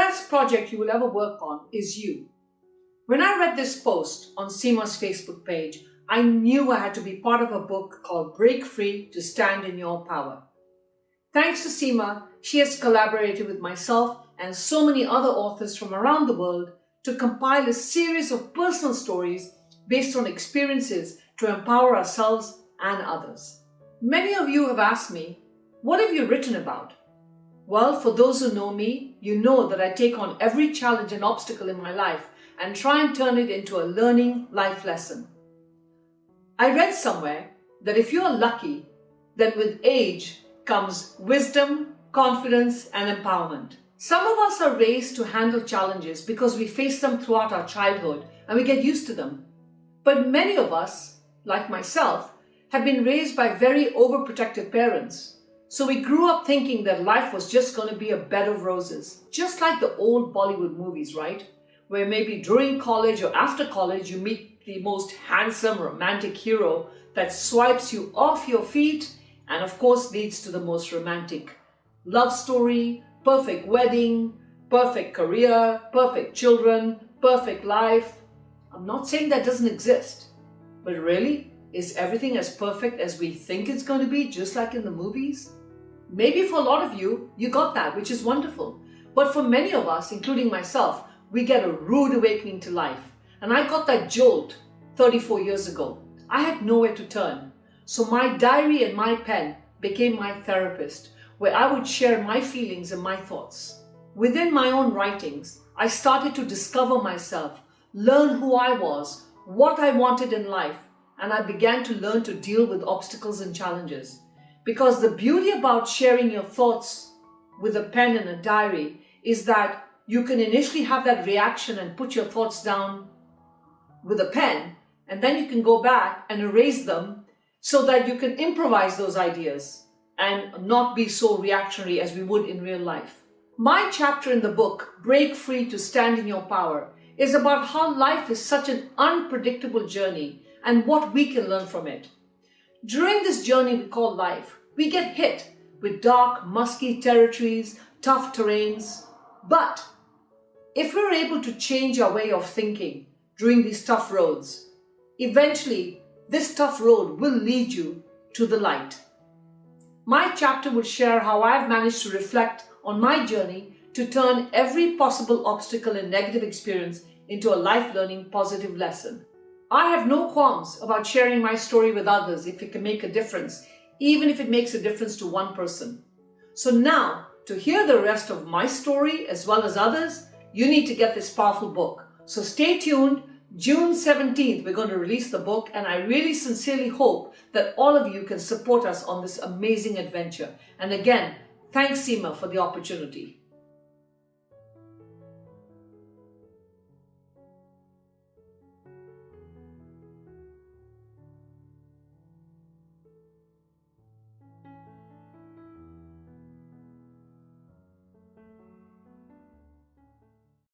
best project you will ever work on is you. When I read this post on Seema's Facebook page, I knew I had to be part of a book called Break Free to Stand in Your Power. Thanks to Seema, she has collaborated with myself and so many other authors from around the world to compile a series of personal stories based on experiences to empower ourselves and others. Many of you have asked me, what have you written about? Well, for those who know me, you know that I take on every challenge and obstacle in my life and try and turn it into a learning life lesson. I read somewhere that if you are lucky, then with age comes wisdom, confidence, and empowerment. Some of us are raised to handle challenges because we face them throughout our childhood and we get used to them. But many of us, like myself, have been raised by very overprotective parents. So we grew up thinking that life was just going to be a bed of roses. Just like the old Bollywood movies, right? Where maybe during college or after college you meet the most handsome romantic hero that swipes you off your feet and of course leads to the most romantic love story, perfect wedding, perfect career, perfect children, perfect life. I'm not saying that doesn't exist, but really, is everything as perfect as we think it's going to be, just like in the movies? Maybe for a lot of you, you got that, which is wonderful. But for many of us, including myself, we get a rude awakening to life. And I got that jolt 34 years ago. I had nowhere to turn. So my diary and my pen became my therapist, where I would share my feelings and my thoughts. Within my own writings, I started to discover myself, learn who I was, what I wanted in life, and I began to learn to deal with obstacles and challenges. Because the beauty about sharing your thoughts with a pen and a diary is that you can initially have that reaction and put your thoughts down with a pen, and then you can go back and erase them so that you can improvise those ideas and not be so reactionary as we would in real life. My chapter in the book, Break Free to Stand in Your Power, is about how life is such an unpredictable journey and what we can learn from it. During this journey we call life, we get hit with dark, musky territories, tough terrains. But if we're able to change our way of thinking during these tough roads, eventually this tough road will lead you to the light. My chapter will share how I've managed to reflect on my journey to turn every possible obstacle and negative experience into a life-learning positive lesson. I have no qualms about sharing my story with others if it can make a difference, even if it makes a difference to one person. So now, to hear the rest of my story as well as others, you need to get this powerful book. So stay tuned. June 17th, we're going to release the book, and I really sincerely hope that all of you can support us on this amazing adventure. And again, thanks Seema for the opportunity.